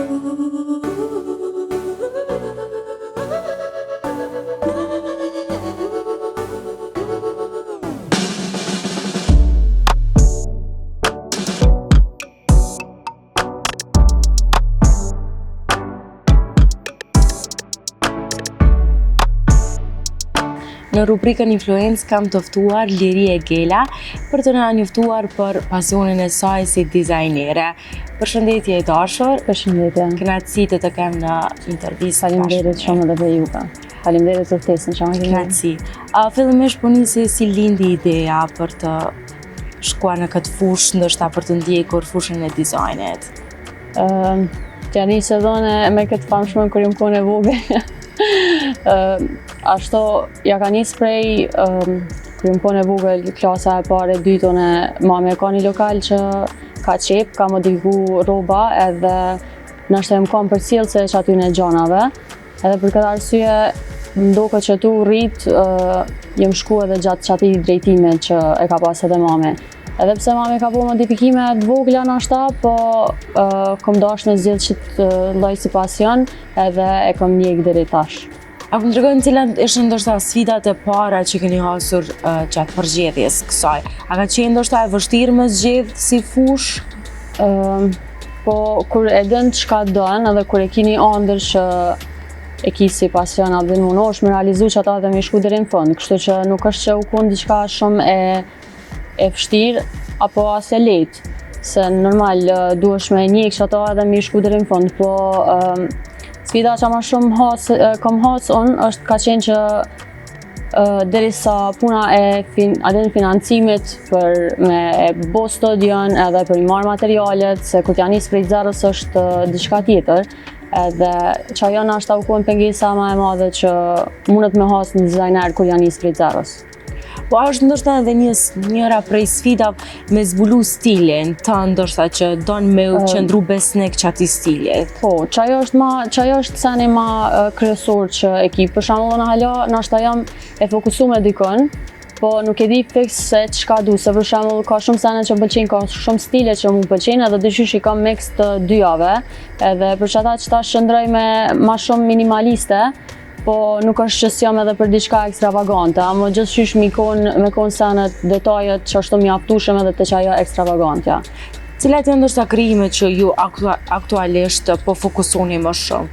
Në rubrikën Influence kam të ftuar Liri Egela për të na njoftuar për pasionin e saj si dizajnere. Përshëndetje e dashur. Përshëndetje. Kënaqësi të të kem në intervistë. Faleminderit shumë edhe për juve. Faleminderit për ftesën që më keni. Kënaqësi. Fillimisht po nisi si lindi ideja për të shkuar në këtë fushë, ndoshta për të ndjekur fushën e dizajnit? T'ja nisë dhone me këtë famshmën kur jam kohën e vogël. Ashtu ja ka nisë prej kur jam kohën e vogël, klasa e parë e dytën e mami ka një lokal që ka qep, ka modifikuar rroba edhe nashta jam kam përcjellse që aty në gjanave. Edhe për këtë arsye më duket që tu rrit jam shku edhe gjatë çatij drejtimet që e ka pas edhe mami. Edhe pse mami ka bërë modifikime të vogla nashta, po kom dashur në zgjidh që lloj si pasion edhe e kam ndjek deri tash. A më tregoni cilat ishin ndoshta sfidat e para që keni hasur gjatë përgjedhjes kësaj? A ka qenë ndoshta e vështirë me zgjedh si fushë? Po kur e dën çka don edhe kur e keni ëndër që e ki si pasion atë dhe mundohesh me realizu që ata dhe me shku deri në fund, kështu që nuk është që u kon diçka shumë e vështirë apo as e lehtë, se normal duhesh me njeh që ata dhe me shku deri në fund, po sfida që më shumë kam hasë unë është ka qenë që derisa puna e financimit për me bo studion edhe për i marrë materialet, se kur t'ja nisë prej zerës është diçka tjetër, edhe që ajo nashta u kon pengesa më e madhe që mundet me hasë një dizajner kur ja nisë prej zerës. Po është ndoshta edhe njëra prej sfidave me zbulu stilin të ndoshta që don me u qëndru besnik çatij stilit. Po, çajo është seni më kryesor që e ki. Për shembull, nashta jam e fokusuar dikon, po nuk e di fiks se çka du, se për shembull ka shumë sene që pëlqejnë, ka shumë stile që mu pëlqejnë, edhe dyqysh i kam mix të dyjave, edhe për çata që ta shndroj me ma shumë minimaliste, po nuk është që s'jam edhe për diçka ekstravagante, ama gjithçysh me kon senet, detajet që ashtu mjaftueshëm edhe të çajo ekstravagantja. Cilat janë ndoshta krijimet që ju aktualisht po fokusoni më shumë?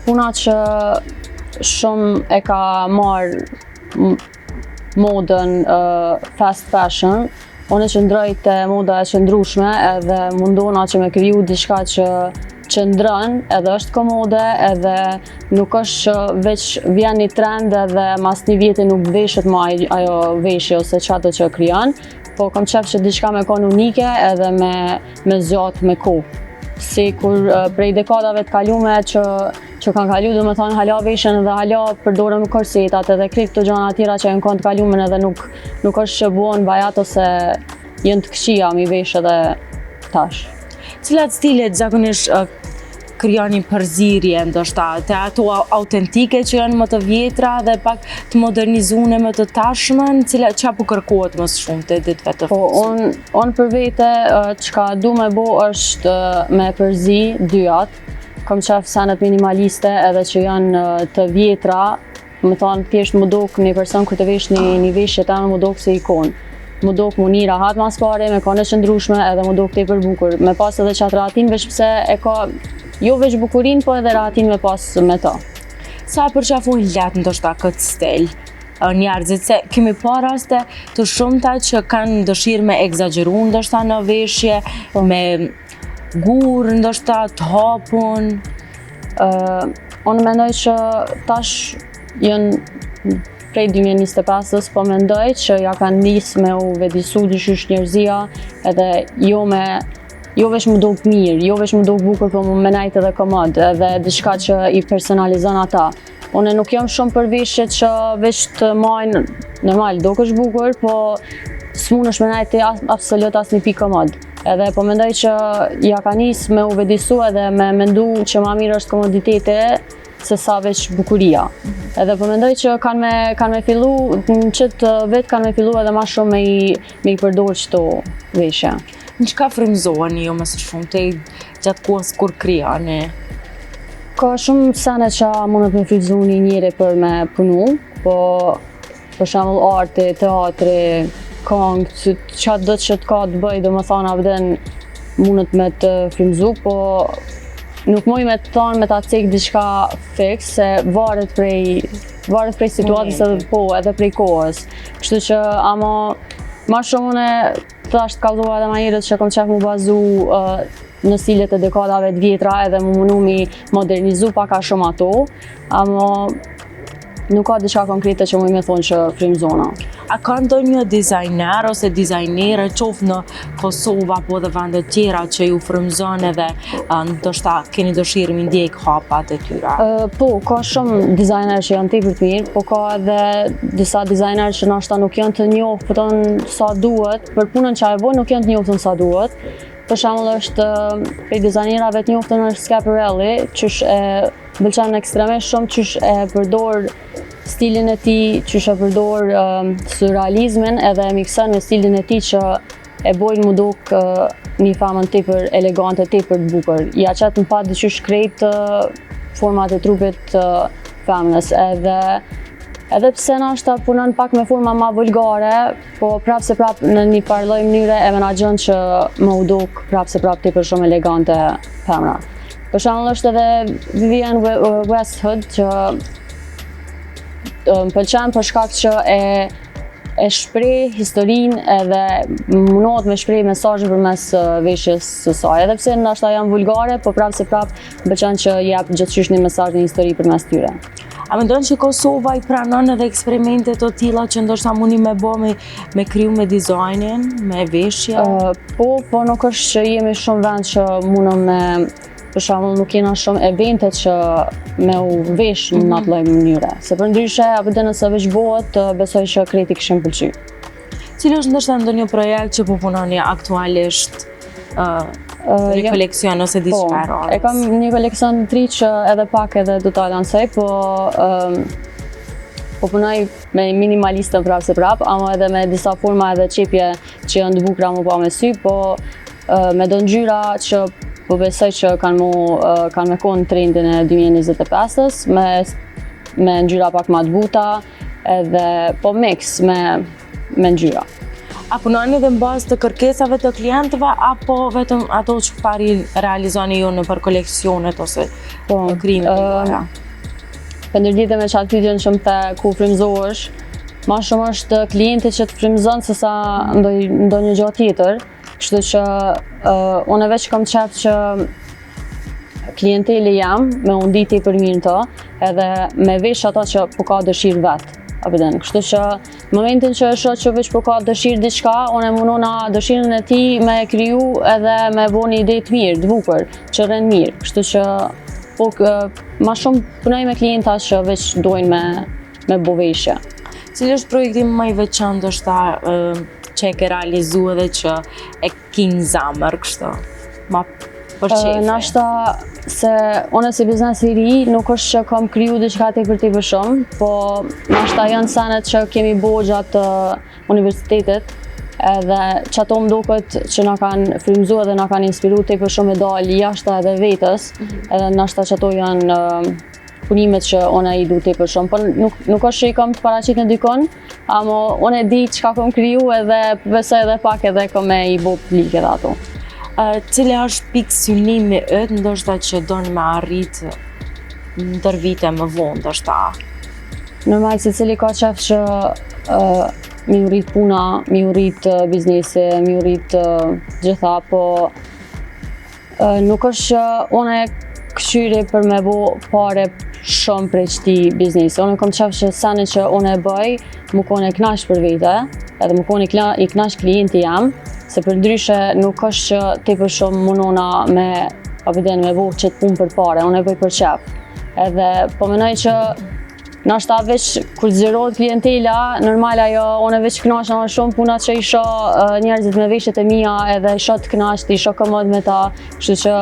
Puna që shumë e ka marrë modën fast fashion, unë qëndroj te moda e qëndrueshme edhe mundona që me kriju diçka që qëndron, edhe është komode, edhe nuk është që veç vjen një trend edhe mas një vjeti nuk veshet ma ajo veshje ose qato që krijon, po kam qef që diçka me kon unike edhe me zgjat me kohë. Si kur prej dekadave të kalume që kanë kalu, do me thonë hala veshen edhe hala përdorëm korsetat edhe krejt të gjana tjera që janë kanë të kalumen edhe nuk është që buon bajat ose jënë të këqija mi vesh edhe tash. Cilat stilet zakonisht krijoni përzierje ndoshta te ato autentike që janë më të vjetra dhe pak të modernizuar më të tashmen, çka po kërkohet më shumë te ditëve të fundit? Po unë për vete çka du me bo është me përzi dyjat. Kam qef senet minimaliste edhe që janë të vjetra, më thonë thjesht më dok një person kur të vesh një veshje tanë më dok se ikon. Më dok mu një rahat mas pare, me kone qëndrueshme edhe më dok tepër bukur. Me pas edhe qatë rahatin veç pse e ka jo veç bukurin, po edhe rahatin me pas me ta. Sa përqafojnë letë ndoshta këtë stil njerëzit, se kemi pa raste të shumta që kanë dëshirë me egzageru ndoshta në veshje, me gur ndoshta të hapun? Unë mendoj që tash janë prej 2025-ës, po mendoj që ja kanë nisë me u vedisu dyshysh njerëzia edhe jo veç më duk mirë, jo veç më duk bukur, po më menajt edhe komod, edhe diçka që i personalizon ata. Unë nuk jam shumë për veshjet që veç të majnë, normal, duk është bukur, po s'mun është menajt absolut as një pikë komod. Edhe po mendoj që ja ka nisë me u vedisu edhe me mendu që ma mirë është komoditete, se sa veç bukuria. Edhe po mendoj që kanë me fillu, në qëtë vetë kanë me fillu edhe ma shumë me i përdor qëto veshja. Në çka frymëzoheni jo më së shumti? gjatë kohës kur krijoni? Ka shumë sene që mundet me frytëzu një njeri për me punu, po për shembull arti, teatri, këngë, çfarë do që të ka të bëj, domethënë abden mundet me të frymëzu, po nuk muj me të thonë me ta cek diçka fiks, se varet prej situatës edhe prej kohës. Kështu që ama ma shumë une thasht kallzova edhe ma herët që kom qef mu bazu në stilet e dekadave të vjetra edhe mu mundu mi modernizu paka shumë ato, ama nuk ka diçka konkrete që muj me thonë që frymëzona. A ka ndonjë dizajner ose dizajnere qoftë në Kosovë apo dhe vende tjera që ju frymëzon edhe ndoshta keni dëshirë mi ndjek hapat e tyra? Po, ka shumë dizajner që janë tepër të mirë, po ka edhe disa dizajner që nashta nuk janë të njoftën sa duhet, për punën që e bojnë nuk janë të njoftën sa duhet. Për shembull është prej dizajnerave të njoftën është Schiaparelli, qysh e bëlqen ekstremisht shumë, qysh e përdor stilin e tij, qysh e përdor surrealizmin edhe e mikson me stilin e tij që e bojnë mu duk një famën tepër elegante, tepër të bukur. Ja qet në pat dyqysh krejt format e trupit femnës, edhe pse nashta punon pak me forma ma vulgare, po prap se prap në një parloj mënyre e menaxhon që më u duk prap se prap tepër shumë elegante femra. Për shembull është edhe Vivienne Westwood që më pëlqen për shkak që e shpreh historinë edhe mundohet me shpreh mesazhe përmes veshjes së saj. Edhe pse ndoshta janë vulgare, po prap se prap më pëlqen që jep gjithçysh një mesazh, një histori përmes tyre. A mendon që Kosova i pranon edhe eksperimente të tilla që ndoshta mundi me bë me kriju me dizajnin, me veshje? Po nuk është që jemi shumë vend që mundem me, për shembull nuk jena shumë evente që me u vesh në atë lloj mënyre. Se përndryshe apo nëse veç bëhet, besoj që krejt i kishin pëlqy. Cili është ndoshta ndonjë projekt që po punoni aktualisht? Një koleksion ose diçka e rrallës? E kam një koleksion të ri që edhe pak edhe do ta lansoj, po punoj me minimalistën prap se prap, ama edhe me disa forma edhe qepje që janë të bukura mu pa me sy, po me do ngjyra që po besoj që kanë me konë trendin e 2025-s, me ngjyra pak ma të buta, edhe po mix me ngjyra. A punoni edhe në bazë të kërkesave të klientëve, apo vetëm ato që pari realizoni ju në për koleksionet ose krimet e juaja? Për ndërdite me qatë pyetjen që më the ku frymëzohesh, ma shumë është klienti që të frymëzon sesa ndonjë gjë tjetër. Kështu që unë veç kam qef që klienteli jam me u nditi për mirë të, edhe me vesh ato që po ka dëshirë vetë. Kështu që në momentin që e shoh që veç po ka dëshirë diçka, unë e mundona dëshirën e tij me kriju edhe me bo një ide të mirë, të bukur, që rren mirë. Kështu që ma shumë punoj me klienta që veç dojnë me bo veshje. Cili është projekti më i veçantë ndoshta që e ke realizu edhe që e ki në zamër kështu? Ma për qefi? Nashta se unë si biznes i ri nuk është që kam kriju diçka tepër shumë, po nashta janë senet që kemi bo gjatë universitetit, edhe që ato më duket që na kanë frymëzu edhe na kanë inspiru tepër shumë me dalë jashta edhe vetës, edhe nashta që ato janë punimet që unë i du tepër shumë, po nuk është që i kam të paraqit në dikon, ama unë e di çka kam kriju edhe besoj edhe pak edhe kam me i bo publik edhe ato. Cili është pikë synimi yt ndoshta që doni me arrit ndër vite më vonë ndoshta? Normal se cili ka qef që mi u rrit puna, mi u rrit biznesi, mi u rrit gjitha, po nuk është që unë e këshyri për me bo pare shumë prej qëti biznesi. Unë kam qef që sani që unë e bëj, mu kone knash për vete, edhe mu kone i knash klienti jam, se për ndryshe nuk është që tepër shumë mundona me bo qëtë punë për pare, unë e bëj për qef. Edhe po menoj që nashta veç kur zgjerohet klientela, normal ajo unë veç kënaqem shumë punat që i shoh njerëzit me veshjet e mia, edhe i shoh të kënaqur, i shoh komod me ta, kështu që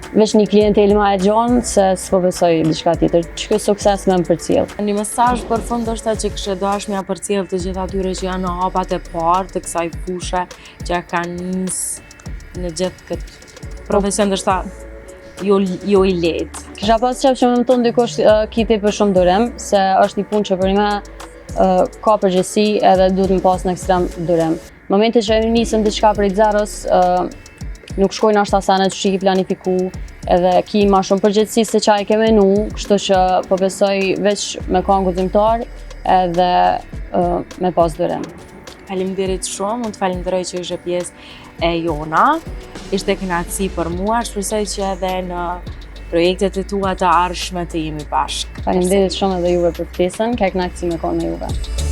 veç një klientelë ma e gjonë, se s'po besoj diçka tjetër, që ky sukses me më përcjell. Një mesazh për fund ndoshta që kishe dashur m'ia përcjell të gjithë atyre që janë në hapat e parë të kësaj fushe që kanë nisë në gjithë këtë profesion ndoshta jo i lehtë. Kisha pas qef që më thonë dikush kiti për shumë durim, se është një punë që për me ka përgjegjësi edhe duhet më pas në ekstrem durim. Momenti që nisëm diçka prej zeros, nuk shkojnë ashta sa në që i planifiku, edhe ki ma shumë përgjegjësi se qa i ke menu, kështu që po besoj veç me ka guximtar edhe me pas durim. Faleminderit shumë, unë të falenderoj që ishe pjesë e jona. Ishte kënaqësi për mua, shpresoj që edhe në projektet e tua të ardhshme të jemi bashkë. Faleminderit shumë edhe juve për ftesën, ka kënaqësi me konë me juve.